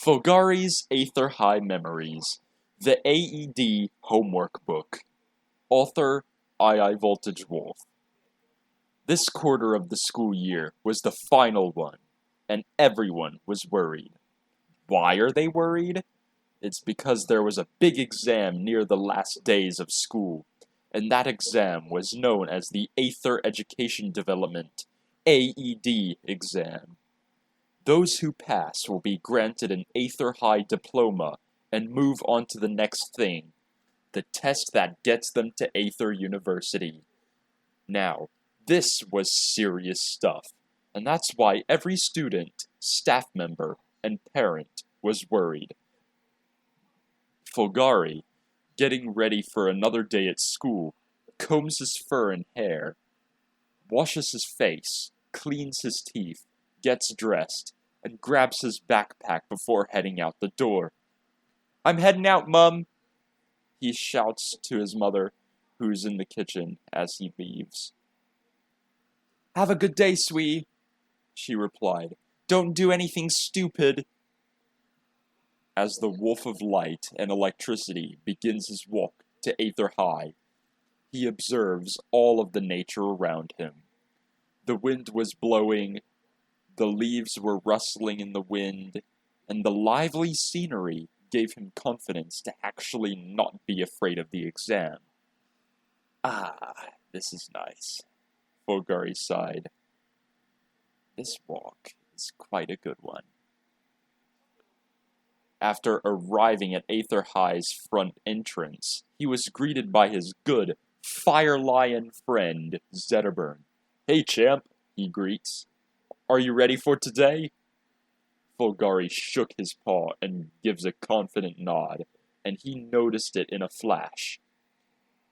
Fulgari's Aether High Memories, the AED Homework Book. Author iiVoltageWolf. This quarter of the school year was the final one, and everyone was worried. Why are they worried? It's because there was a big exam near the last days of school, and that exam was known as the Aether Education Development AED exam. Those who pass will be granted an Aether High diploma and move on to the next thing, the test that gets them to Aether University. Now, this was serious stuff, and that's why every student, staff member, and parent was worried. Fulgari, getting ready for another day at school, combs his fur and hair, washes his face, cleans his teeth, gets dressed, and grabs his backpack before heading out the door. "I'm heading out, Mum," he shouts to his mother, who's in the kitchen, as he leaves. "Have a good day, sweetie," she replied. "Don't do anything stupid." As the Wolf of Light and Electricity begins his walk to Aether High, he observes all of the nature around him. The wind was blowing, the leaves were rustling in the wind, and the lively scenery gave him confidence to actually not be afraid of the exam. "Ah, this is nice," Fulgari sighed. "This walk is quite a good one." After arriving at Aether High's front entrance, he was greeted by his good, fire lion friend, Zetterburn. "Hey, champ," he greets. "Are you ready for today?" Fulgari shook his paw and gives a confident nod, and he noticed it in a flash.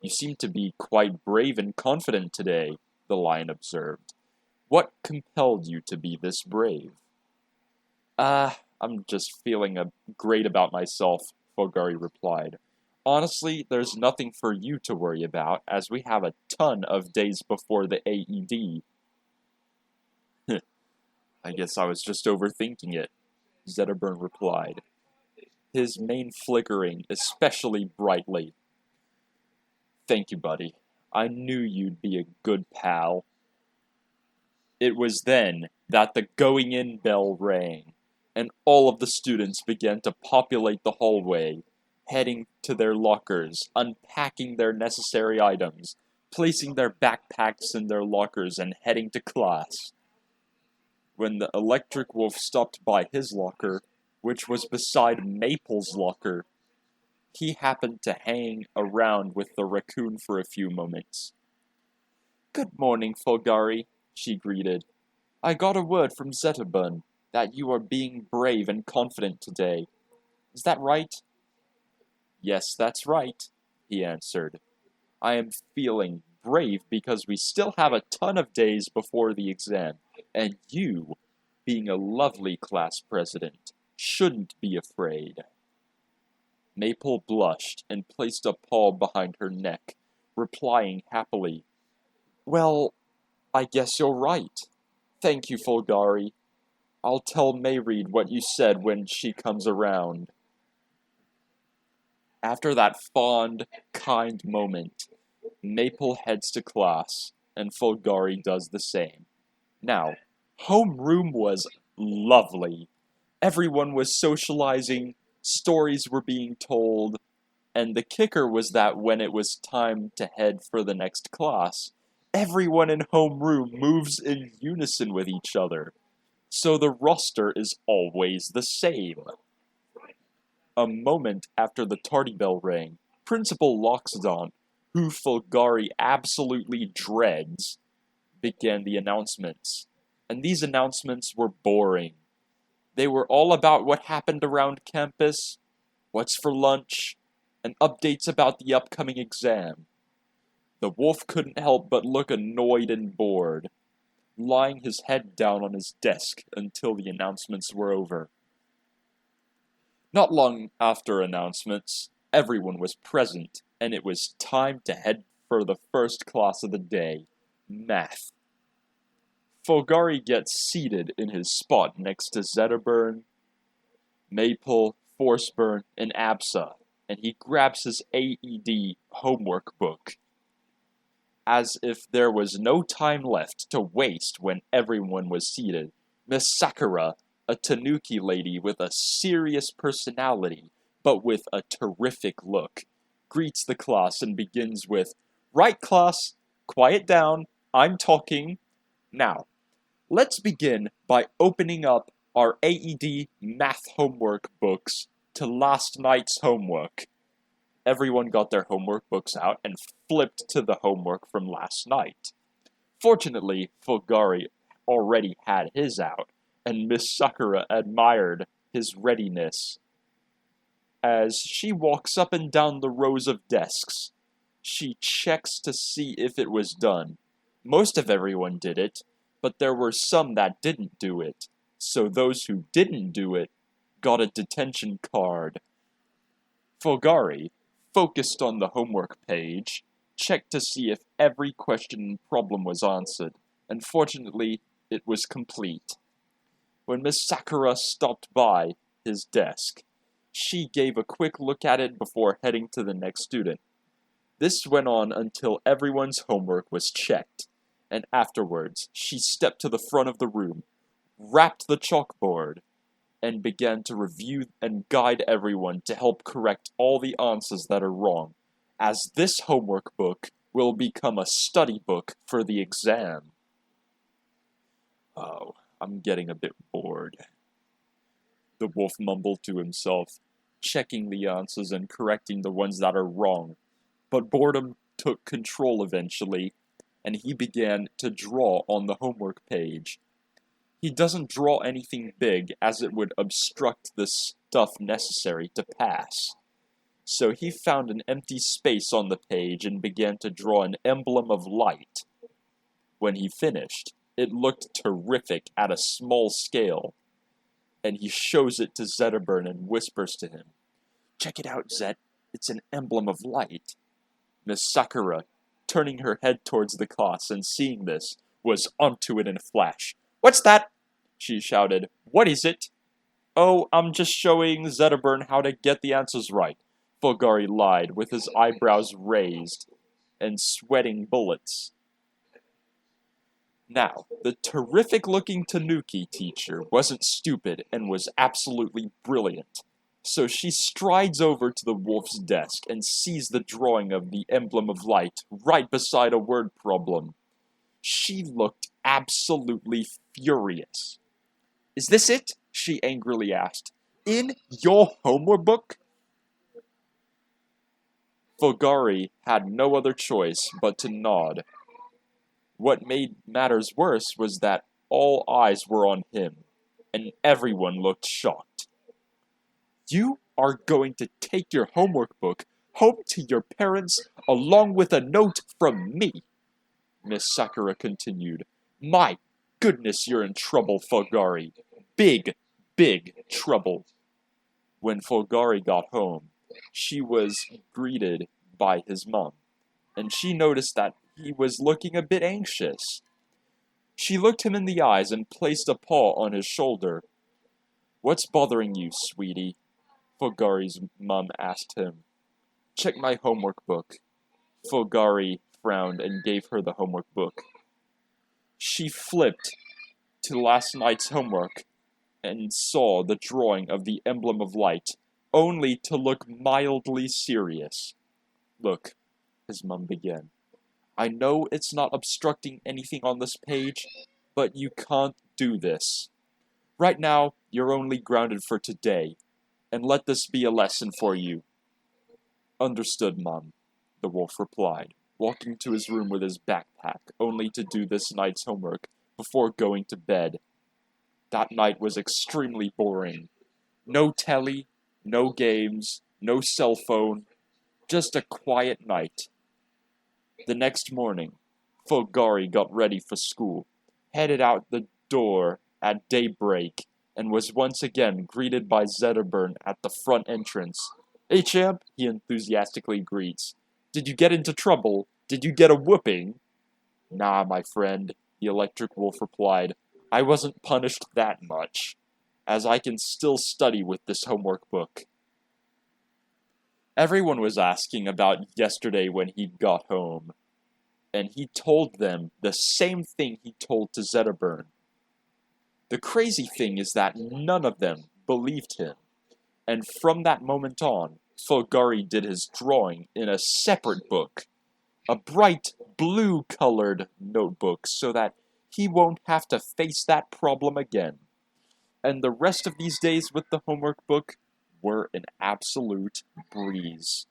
"You seem to be quite brave and confident today," the lion observed. "What compelled you to be this brave?" I'm just feeling great about myself," Fulgari replied. "Honestly, there's nothing for you to worry about, as we have a ton of days before the AED. "I guess I was just overthinking it," Zetterburn replied, his mane flickering especially brightly. "Thank you, buddy. I knew you'd be a good pal." It was then that the going-in bell rang, and all of the students began to populate the hallway, heading to their lockers, unpacking their necessary items, placing their backpacks in their lockers, and heading to class. When the Electric Wolf stopped by his locker, which was beside Maple's locker, he happened to hang around with the raccoon for a few moments. "Good morning, Fulgari," she greeted. "I got a word from Zetterburn that you are being brave and confident today. Is that right?" "Yes, that's right," he answered. "I am feeling brave because we still have a ton of days before the exam, and you, being a lovely class president, shouldn't be afraid." Maple blushed and placed a paw behind her neck, replying happily, "Well, I guess you're right. Thank you, Fulgari. I'll tell Mayreed what you said when she comes around." After that fond, kind moment, Maple heads to class, and Fulgari does the same. Now, homeroom was lovely. Everyone was socializing, stories were being told, and the kicker was that when it was time to head for the next class, everyone in homeroom moves in unison with each other, so the roster is always the same. A moment after the tardy bell rang, Principal Loxodon, who Fulgari absolutely dreads, began the announcements. And these announcements were boring. They were all about what happened around campus, what's for lunch, and updates about the upcoming exam. The wolf couldn't help but look annoyed and bored, lying his head down on his desk until the announcements were over. Not long after announcements, everyone was present, and it was time to head for the first class of the day, math. Fulgari gets seated in his spot next to Zetterburn. Maple, Forceburn, and Absa, and he grabs his AED homework book. As if there was no time left to waste when everyone was seated, Miss Sakura, a Tanuki lady with a serious personality, but with a terrific look, greets the class and begins with, "Right, class, quiet down, I'm talking. Now, let's begin by opening up our AED math homework books to last night's homework." Everyone got their homework books out and flipped to the homework from last night. Fortunately, Fulgari already had his out, and Miss Sakura admired his readiness. As she walks up and down the rows of desks, she checks to see if it was done. Most of everyone did it, but there were some that didn't do it, so those who didn't do it got a detention card. Fulgari, focused on the homework page, checked to see if every question and problem was answered, and fortunately, it was complete. When Miss Sakura stopped by his desk, she gave a quick look at it before heading to the next student. This went on until everyone's homework was checked, and afterwards, she stepped to the front of the room, rapped the chalkboard, and began to review and guide everyone to help correct all the answers that are wrong, as this homework book will become a study book for the exam. Oh, I'm getting a bit bored, the wolf mumbled to himself, checking the answers and correcting the ones that are wrong. But boredom took control eventually, and he began to draw on the homework page. He doesn't draw anything big, as it would obstruct the stuff necessary to pass. So he found an empty space on the page and began to draw an emblem of light. When he finished, it looked terrific at a small scale, and he shows it to Zetterburn and whispers to him, "Check it out, Zet, it's an emblem of light." Miss Sakura, turning her head towards the class and seeing this, was onto it in a flash. "What's that?" she shouted. "What is it?" "Oh, I'm just showing Zetterburn how to get the answers right," Fulgari lied, with his eyebrows raised and sweating bullets. Now, the terrific-looking Tanuki teacher wasn't stupid and was absolutely brilliant. So she strides over to the wolf's desk and sees the drawing of the emblem of light right beside a word problem. She looked absolutely furious. "Is this it?" she angrily asked. "In your homework book?" Fulgari had no other choice but to nod. What made matters worse was that all eyes were on him, and everyone looked shocked. "You are going to take your homework book home to your parents along with a note from me," Miss Sakura continued. "My goodness, you're in trouble, Fulgari. Big, big trouble." When Fulgari got home, she was greeted by his mom, and she noticed that he was looking a bit anxious. She looked him in the eyes and placed a paw on his shoulder. "What's bothering you, sweetie?" Fulgari's mom asked him. "Check my homework book." Fulgari frowned and gave her the homework book. She flipped to last night's homework and saw the drawing of the emblem of light, only to look mildly serious. "Look," his mom began. "I know it's not obstructing anything on this page, but you can't do this. Right now, you're only grounded for today, and let this be a lesson for you." "Understood, Mom," the wolf replied, walking to his room with his backpack, only to do this night's homework before going to bed. That night was extremely boring. No telly, no games, no cell phone, just a quiet night. The next morning, Fulgari got ready for school, headed out the door at daybreak, and was once again greeted by Zetterburn at the front entrance. "Hey, champ," he enthusiastically greets. "Did you get into trouble? Did you get a whooping?" "Nah, my friend," the electric wolf replied. "I wasn't punished that much." as I can still study with this homework book. Everyone was asking about yesterday when he got home, and he told them the same thing he told to Zetterburn. The crazy thing is that none of them believed him, and from that moment on, Fulgari did his drawing in a separate book, a bright blue-colored notebook, so that he won't have to face that problem again. And the rest of these days with the homework book were an absolute breeze.